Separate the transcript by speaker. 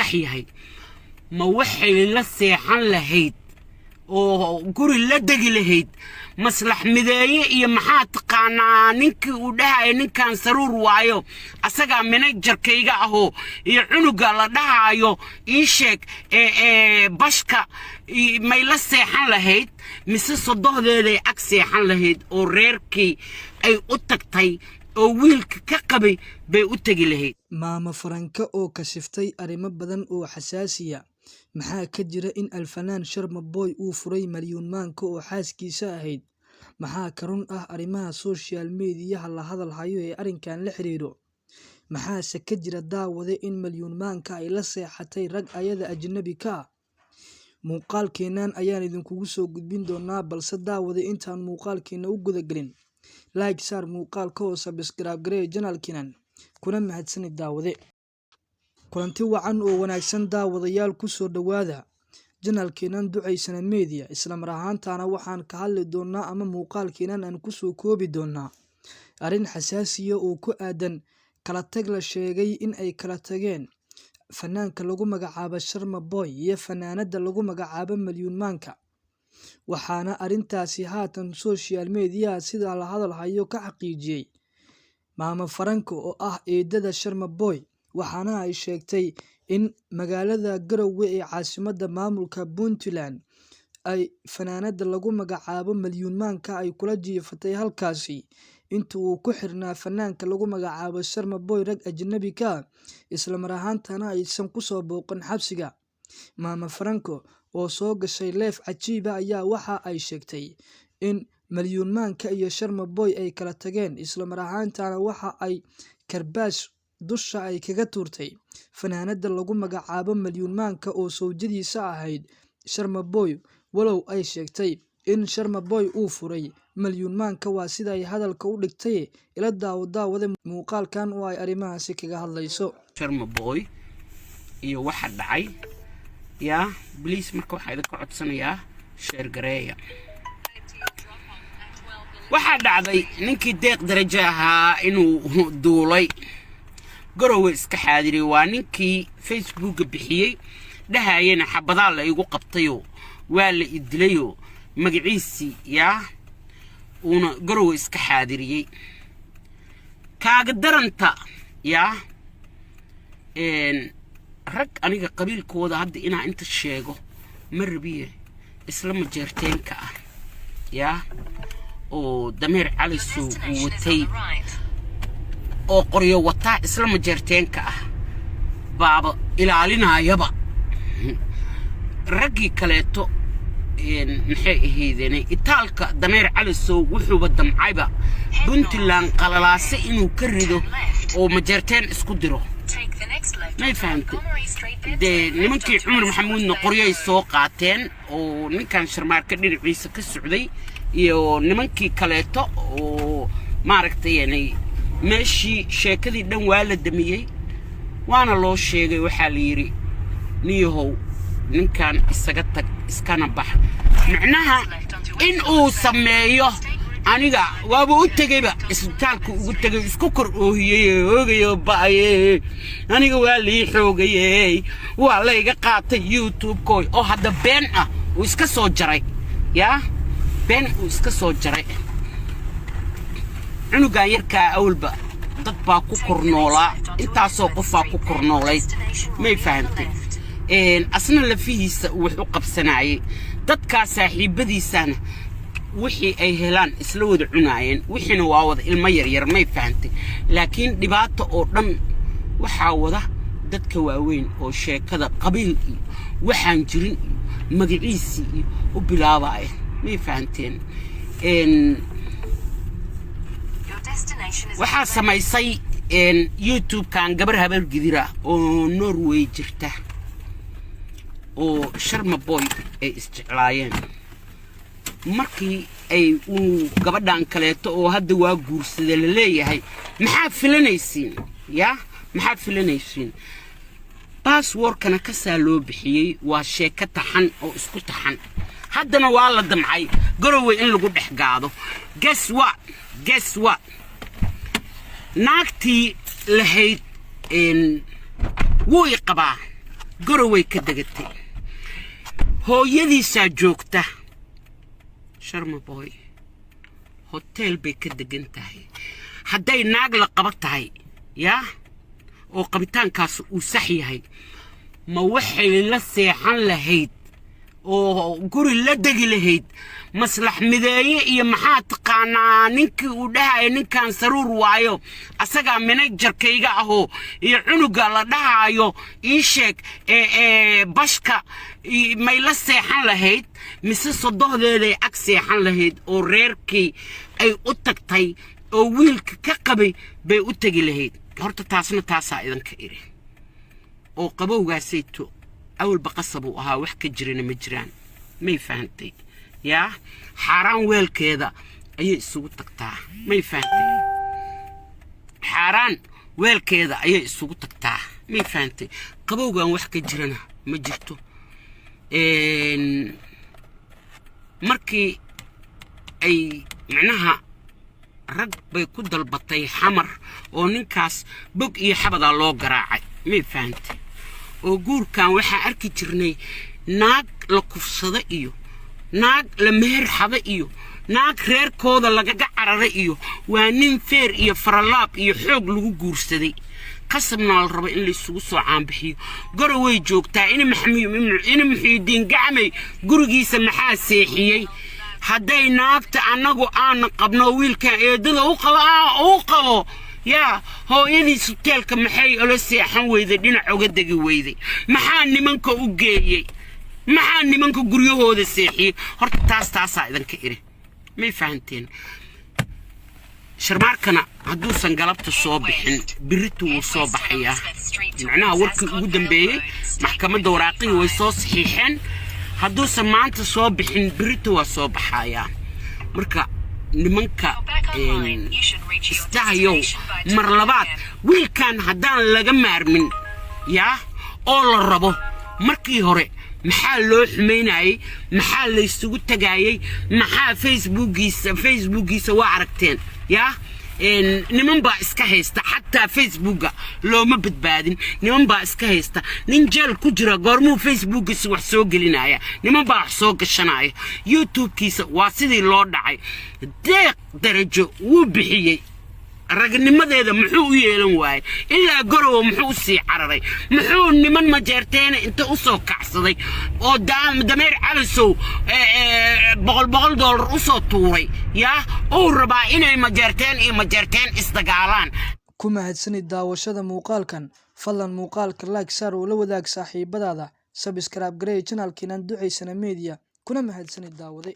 Speaker 1: صحيح ما وحي لا سيحان لهيد oo guri la degi lahayd maslax mideeye iyo maxaa taqaanaa ninkii uu dhahay ninkan saruur waayo asaga managerkayga aho iyo cunuga la dhahayo ii sheeg bashka may la seexan lahayd mise sodohdeeday ag seexan lahayd oo reerkii ay u tagtay oo wiilka ka qabay bay u tagi lahayd
Speaker 2: maama Franka oo kashiftay arrimo badan oo xasaasiya maxaa ka jira in alfanaan Sharma Boy uu furay maliyun maanka oo xaaskiisa ahayd maxaa karun ah arrimaha social media la hadal hayo ee arrinkan la xiriiro maxaa ka jira daawade in maliyun maanka ay la seexatay rag ayada ajnabi ka muuqaalkeenan ayaan idinkugu soo gudbin doonaa balse daawade intaan muuqaalkeena u guda galin like share muuqaalka oo subscribe garee channelkeena kuna mahadsanid daawade kulanti wacan oo wanaagsan daawadayaal ku soo dhawaada channelkeenan ducaysana media isla mar ahaantaana waxaan ka hadli doonaa ama muuqaalkeenan aan ku soo koobi doonaa arrin xasaasiya oo ku aadan kala tag la sheegay in ay kala tageen fanaanka lagu magacaabo Sharma Boy iyo fanaanada lagu magacaabo maliyun maanka waxaana arrintaasi haatan social media sida la hadal hayo ka xaqiijiyay maama Franka oo ah eedada Sharma Boy waxaana ay sheegtay in magaalada Garowe ee caasimadda maamulka Puntland ay fanaanada lagu magacaabo maliyun maanka ay kula jiifatay halkaasi intuu ku xirnaa fanaanka lagu magacaabo Sharma Boy rag ajnabi ka isla mar ahaantaana aysan ku soo booqan xabsiga maama Franka oo soo gashay leef cajiiba ayaa waxa ay sheegtay in maliyun maanka iyo Sharma Boy ay kala tageen isla mar ahaantaana waxa ay karbaash dusha ay kaga tuurtay fanaanada lagu magacaabo maliyun maanka oo sawjadiisa ahayd Sharma Boy walow ay sheegtay in Sharma Boy uu furay maliyun maanka waa sida ay hadalka u dhigtay ila daawada muuqaalkan oo ay arrimahaasi kaga hadlayso
Speaker 1: Sharma Boy iyo waxa dhacay ya please marka waxa idin ka codsanayaa share gareeya waxa dhacday ninkii deeq darajo ahaa inuu duulay Garowe iska xaadiray waa ninkii Facebook bixiyay dhahayna xabada la igu qabtayo waa la idilayo magaciisi ya una Garowe iska xaadiriyay kaaga daranta ya rag aniga qabiilkooda hadda inaa inta sheego marbiye isla majeerteenka ah ya oo dameer cali soo watay oo qoryo wata isla majeerteenka ah baaba ilaalinayaba ragii kaleeto maxay ahaydeen itaalka dameer cali soo wuxuuba damcayba Puntland qalalaase inuu ka rido oo majeerteen isku diro ما فهمت ده nimankii Umar Maxamuud qoryo soo qaateen oo ninkan sharmaarka dhinaciisa ka socday iyo nimankii kaleeto oo maaragtay yani meeshii sheekadii dhan waa la damiyay waana loo sheegay waxa la yiri niyahow ninkan isaga tag iskana bax macnaha in uu sameeyo aniga waaba u tagayba isbitaalku ugu tagay isku kor oohiyay oogayo baaye aniga waa lii xoogayay waa la iga qaatay YouTube koy oo hadda been ah uu iska soo jaray ya been uu iska soo jaray cunuga yarka awlba dad baa ku kornoola intaasoo qofaa ku kornoolay may fahantay asna lafihiisa wuxuu qabsanayay dadka saaxiibadiisana wixii ay helaan isla wada cunaayeen wixina waa wada ilmo yar may fahantay laakiin dhibaato oo dhan waxa wada dadka waaweyn oo sheekada qabiil waxaan jirin magaciisi u bilaabay may fahanteen waxa samaysay YouTube kan gabar habar gidira oo Norway jirta oo Sharma Boy ay isticlaayeen markii ay uu gabadhan kaleeto oo hadda waa guursaday la leeyahay maxaa filanaysiin ya maxaa filanaysiin passwordkana ka saaloo bixiyay waa sheeko taxan oo isku taxan haddana waa la damcay Garowe in lagu dhex gaado guess what naagtii lahayd wuu iqabaa goroway ka degatay hooyadiisaa joogta sharma boy hotel bay ka degan tahay hadday naag la qaba tahay yaa oo qabitaankaas uu sax yahay ma waxay la seexan lahayd oo guri la degi lahayd maslax mideeye iyo maxaa taqaanaa ninkii uu dhahay ninkan saruur waayo asaga managerkayga ahoo iyo cunuga la dhahayo ii sheeg bashka may la seexan lahayd mise sodohdeeday ag seexan lahayd oo reerkii ay u tagtay oo wiilka ka qabay bay u tagi lahayd horta taasna taasaa idinka iri oo qabowgaasayto أول بقصبوا ها وحكي جرينا مجران ما يفهمتي يا حرام ويل كذا أي سوق تقطع ما يفهمتي حرام ويل كذا أي سوق تقطع ما يفهمتي قبوقا وحكي جرينا مجرتو مركي أي معناها رق بيكود البطي حمر وننكاس بقي حبض الله قراعي ما يفهمتي oo guurkan waxa arki jirnay naag la kufsada iyo naag la meher xada iyo naag reerkooda laga carara iyo waa nin feer iyo faralaab iyo xoog lagu guursaday qasabna la rabo in la isugu soo caanbixiyo goroway joogtaa in maxamiin gacmay gurigiisa maxaa seexiyay hadday naagta anagu aan qabno wiilka eedada u qabo يا هو يدي سوتيلك محي أو سيحن ويدا دينا عقدة ويدا محا نمانك أوجي محا نمانك قريو هو ذا سيحي هرت تاس إذا كيري ما يفهمتين شرماركنا هدو سنقلبت الصوبحين بريتو الصوبحية معناها ورك قدام بيه محكمة دوراقي ويصوص صحيحين هدو سمعت الصوبحين بريتو الصوبحية مركا nimanka istahayow mar labaad wiilkan haddaan laga maarmin yaa oo la rabo markii hore maxaa loo xumeynayay maxaa la isugu tagayay maxaa facebookiisa waa aragteen yaa niman baa iska haysta xataa facebooka looma badbaadin niman baa iska haysta nin jeel ku jira goormuu facebookiisa wax soo gelinaya niman baa wax soo gashanaya youtubekiisa waa sidii loo dhacay deeq darajo wuu bixiyay ragnimadeeda muxuu u yeelan waayay ilaa gorow muxuu sii cararay muxuu niman majeerteen inta u soo kacsaday oo dameer calisow $100 u soo tuuray yaa oo rabaa inay majeerteen isdagaalaan
Speaker 2: kuma hadsanid daawashada muuqaalkan fadlan muuqaalka like saar oo la wadaag saaxiibadaada subscribe garee channelkiina duceysana media kuna mahadsanid daawade